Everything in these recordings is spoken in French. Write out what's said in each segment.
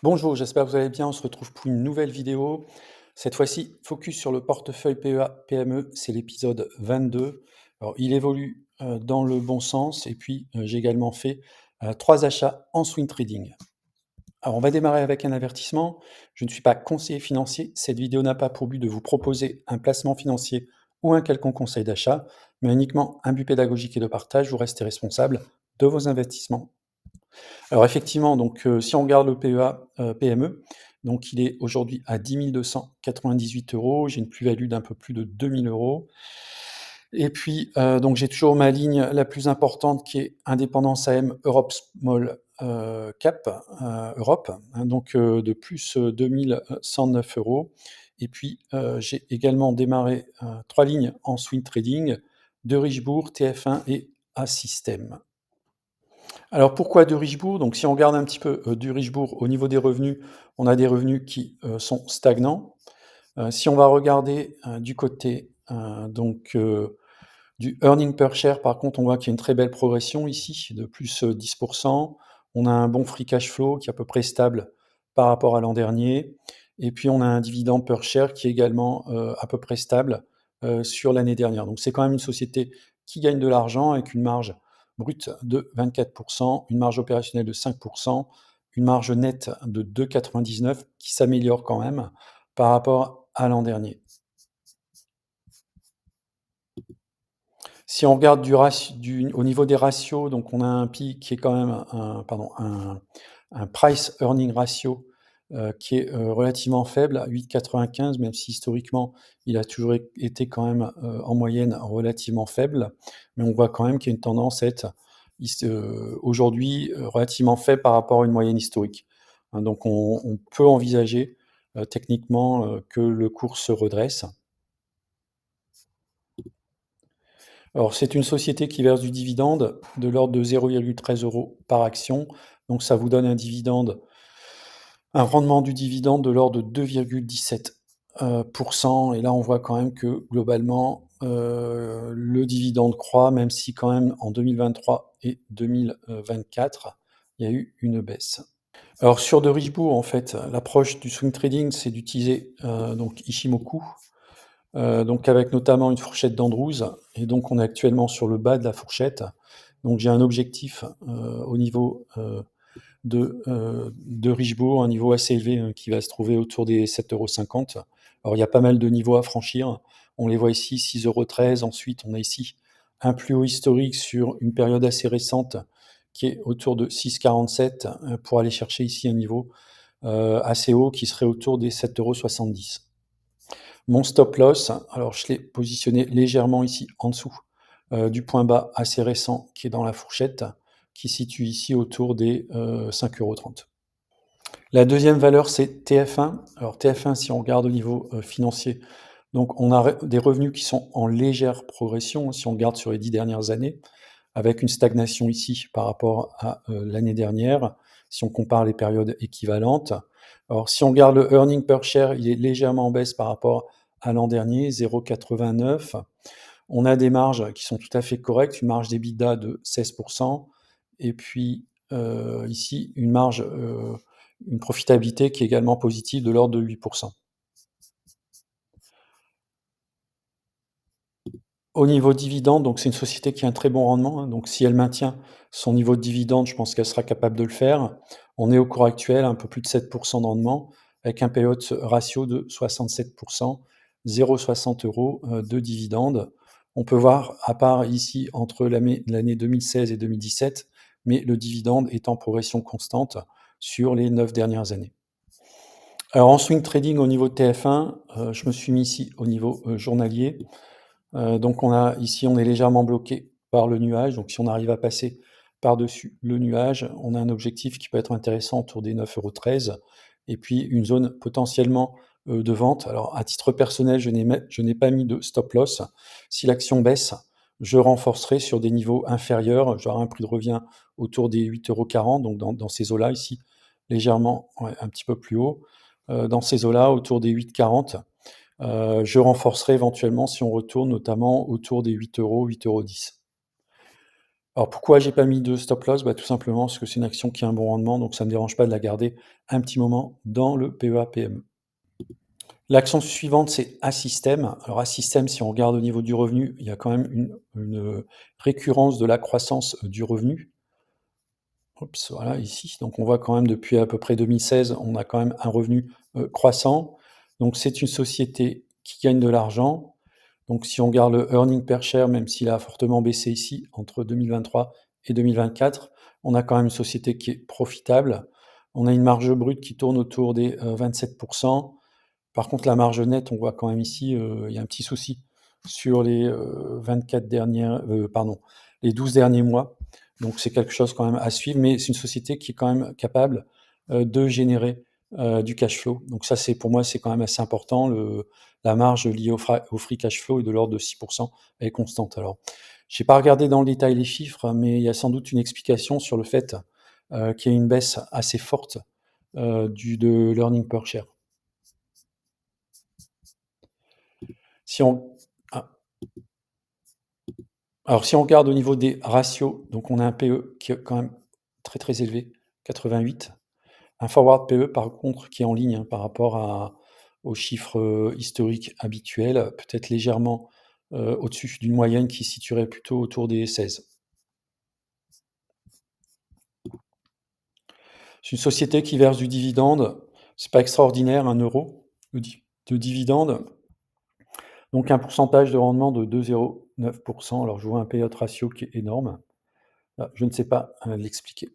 Bonjour, j'espère que vous allez bien. On se retrouve pour une nouvelle vidéo. Cette fois-ci, focus sur le portefeuille PEA-PME, c'est l'épisode 22. Alors, il évolue dans le bon sens et puis j'ai également fait 3 achats en swing trading. Alors, on va démarrer avec un avertissement. Je ne suis pas conseiller financier. Cette vidéo n'a pas pour but de vous proposer un placement financier ou un quelconque conseil d'achat, mais uniquement un but pédagogique et de partage. Vous restez responsable de vos investissements. Alors effectivement, donc si on regarde le PEA, PME, donc il est aujourd'hui à 10 298 €. J'ai une plus-value d'un peu plus de 2 000 € et puis, donc j'ai toujours ma ligne la plus importante qui est Indépendance AM Europe Small, Cap, Europe, hein, donc de plus, 2 109 € et puis, j'ai également démarré, 3 lignes en swing trading, de Richebourg, TF1 et Assystem. Alors pourquoi de Richebourg? Donc si on regarde un petit peu, du Richebourg au niveau des revenus, on a des revenus qui, sont stagnants. Si on va regarder, du côté, du earning per share, par contre, on voit qu'il y a une très belle progression ici de plus, 10. On a un bon free cash flow qui est à peu près stable par rapport à l'an dernier et puis on a un dividende per share qui est également, à peu près stable, sur l'année dernière. Donc c'est quand même une société qui gagne de l'argent avec une marge brute de 24, une marge opérationnelle de 5, une marge nette de 2,99 qui s'améliore quand même par rapport à l'an dernier. Si on regarde au niveau des ratios, donc on a un PI qui est quand même un price earning ratio, qui est, relativement faible à 8,95, même si historiquement il a toujours été quand même, en moyenne relativement faible. Mais on voit quand même qu'il y a une tendance à être aujourd'hui, relativement faible par rapport à une moyenne historique. Hein, donc on peut envisager, techniquement, que le cours se redresse. Alors, c'est une société qui verse du dividende de l'ordre de 0,13 € par action. Donc, ça vous donne un rendement du dividende de l'ordre de 2,17 et là, on voit quand même que globalement, le dividende croît, même si quand même en 2023 et 2024, il y a eu une baisse. Alors sur de Richebourg, en fait, l'approche du swing trading, c'est d'utiliser, donc Ichimoku. Donc avec notamment une fourchette d'Andrews et donc on est actuellement sur le bas de la fourchette. Donc j'ai un objectif, au niveau, de Richebourg, un niveau assez élevé, qui va se trouver autour des 7,50 €. Alors il y a pas mal de niveaux à franchir. On les voit ici, 6,13 €. Ensuite, on a ici un plus haut historique sur une période assez récente qui est autour de 6,47 €, pour aller chercher ici un niveau, assez haut qui serait autour des 7,70 €. Mon stop loss, alors je l'ai positionné légèrement ici en dessous, du point bas assez récent qui est dans la fourchette, qui se situe ici autour des, 5,30 €. La deuxième valeur, c'est TF1. Alors TF1, si on regarde au niveau, financier, donc on a des revenus qui sont en légère progression, si on regarde sur les 10 dernières années, avec une stagnation ici par rapport à, l'année dernière, si on compare les périodes équivalentes. Alors si on regarde le earning per share, il est légèrement en baisse par rapport à l'an dernier, 0,89. On a des marges qui sont tout à fait correctes, une marge d'EBITDA de 16 et puis, ici une profitabilité qui est également positive de l'ordre de 8. Au niveau dividende, donc c'est une société qui a un très bon rendement, hein, donc si elle maintient son niveau de dividende, je pense qu'elle sera capable de le faire. On est au cours actuel à un peu plus de 7 de rendement avec un payout ratio de 67, 0,60 €, de dividende. On peut voir à part ici entre l'année 2016 et 2017, mais le dividende est en progression constante sur les 9 dernières années. Alors en swing trading au niveau de TF1, je me suis mis ici au niveau, journalier. Donc on est légèrement bloqué par le nuage, donc si on arrive à passer par-dessus le nuage, on a un objectif qui peut être intéressant autour des 9,13 € et puis une zone potentiellement, de vente. Alors à titre personnel, je n'ai pas mis de stop loss. Si l'action baisse, je renforcerai sur des niveaux inférieurs. J'aurai un prix de revient autour des 8,40 €, donc dans ces eaux-là ici, légèrement, ouais, un petit peu plus haut. Dans ces eaux-là, autour des 8,40. Je renforcerai éventuellement si on retourne notamment autour des 8 €, 8,10 €. Alors pourquoi j'ai pas mis de stop loss? Bah, tout simplement parce que c'est une action qui a un bon rendement, donc ça me dérange pas de la garder un petit moment dans le PEA-PME. L'action suivante, c'est Assystem. Alors Assystem, si on regarde au niveau du revenu, il y a quand même une récurrence de la croissance, du revenu. Oups, voilà, ici, donc on voit quand même depuis à peu près 2016, on a quand même un revenu, croissant. Donc c'est une société qui gagne de l'argent. Donc si on regarde le earning per share, même s'il a fortement baissé ici entre 2023 et 2024, on a quand même une société qui est profitable. On a une marge brute qui tourne autour des, 27. Par contre, la marge nette, on voit quand même ici, il y a un petit souci sur les, 24 dernières, pardon, les 12 derniers mois. Donc c'est quelque chose quand même à suivre, mais c'est une société qui est quand même capable, de générer, du cash flow. Donc ça, c'est pour moi, c'est quand même assez important. La marge liée au free cash flow est de l'ordre de 6. Elle est constante. Alors, j'ai pas regardé dans le détail les chiffres, mais il y a sans doute une explication sur le fait, qu'il y ait une baisse assez forte, de l'earning per share. Si on ah, alors si on regarde au niveau des ratios, donc on a un PE qui est quand même très, très élevé, 88. Un forward PE par contre qui est en ligne, hein, par rapport aux chiffres, historiques habituels, peut-être légèrement, au-dessus d'une moyenne qui se situerait plutôt autour des 16. C'est une société qui verse du dividende, c'est pas extraordinaire, 1 € de dividende, donc un pourcentage de rendement de 2,09. Alors je vois un payout ratio qui est énorme. Je ne sais pas, l'expliquer.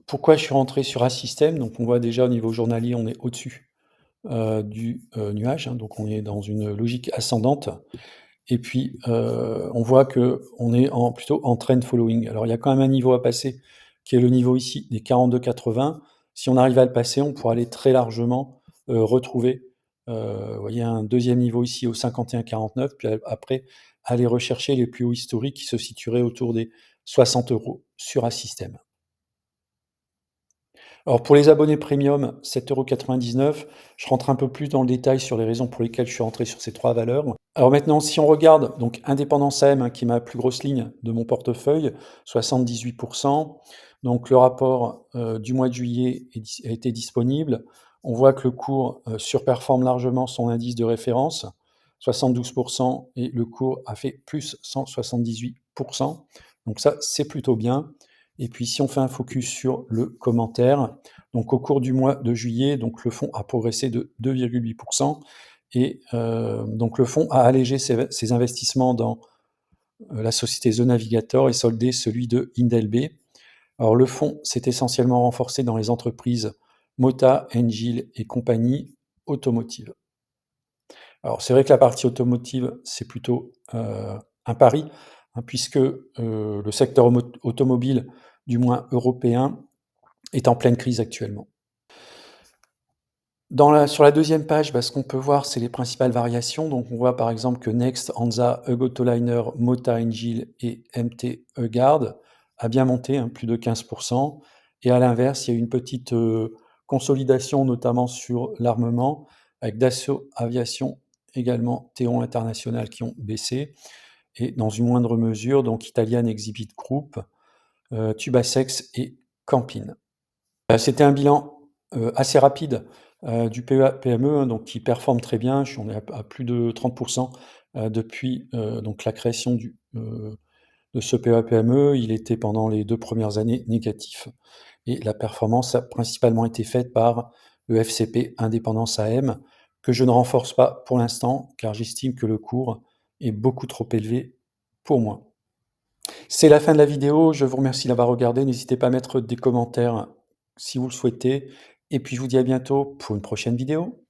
Pourquoi je suis rentré sur Assystem? Donc on voit déjà au niveau journalier, on est au-dessus, du, nuage, hein, donc on est dans une logique ascendante et puis, on voit qu'on est plutôt en trend following. Alors il y a quand même un niveau à passer qui est le niveau ici des 42,80. Si on arrive à le passer, on pourra aller très largement, retrouver, vous voyez un deuxième niveau ici au 51,49, puis après aller rechercher les plus hauts historiques qui se situeraient autour des 60 € sur Assystem. Alors pour les abonnés premium, 7,99 €. Je rentre un peu plus dans le détail sur les raisons pour lesquelles je suis rentré sur ces 3 valeurs. Alors maintenant, si on regarde donc Indépendance AM, hein, qui est ma plus grosse ligne de mon portefeuille, 78. Donc le rapport, du mois de juillet a été disponible. On voit que le cours, surperforme largement son indice de référence, 72, et le cours a fait plus 178. Donc ça, c'est plutôt bien. Et puis si on fait un focus sur le commentaire, donc au cours du mois de juillet, donc le fonds a progressé de 2,8 et donc le fonds a allégé ses investissements dans, la société The Navigator et soldé celui de Indelbé. Alors le fonds s'est essentiellement renforcé dans les entreprises Mota, Engie et compagnie automotive. Alors c'est vrai que la partie automotive, c'est plutôt, un pari, hein, puisque, le secteur automobile, du moins européen, est en pleine crise actuellement. Sur la deuxième page, ce qu'on peut voir, c'est les principales variations. Donc on voit par exemple que Next, Hansa, Eugottoliner, Mota Engil et MT Euguard a bien monté, hein, plus de 15. Et à l'inverse, il y a eu une petite, consolidation, notamment sur l'armement, avec Dassault Aviation, également Théon International qui ont baissé et dans une moindre mesure, donc Italian Exhibit Group, Tubacex et Campin. C'était un bilan, assez rapide, du PEA-PME, hein, donc qui performe très bien. On est à plus de 30 depuis, donc la création de ce PEA-PME. Il était pendant les 2 premières années négatif et la performance a principalement été faite par le FCP Indépendance AM, que je ne renforce pas pour l'instant, car j'estime que le cours est beaucoup trop élevé pour moi. C'est la fin de la vidéo, je vous remercie d'avoir regardé. N'hésitez pas à mettre des commentaires si vous le souhaitez et puis je vous dis à bientôt pour une prochaine vidéo.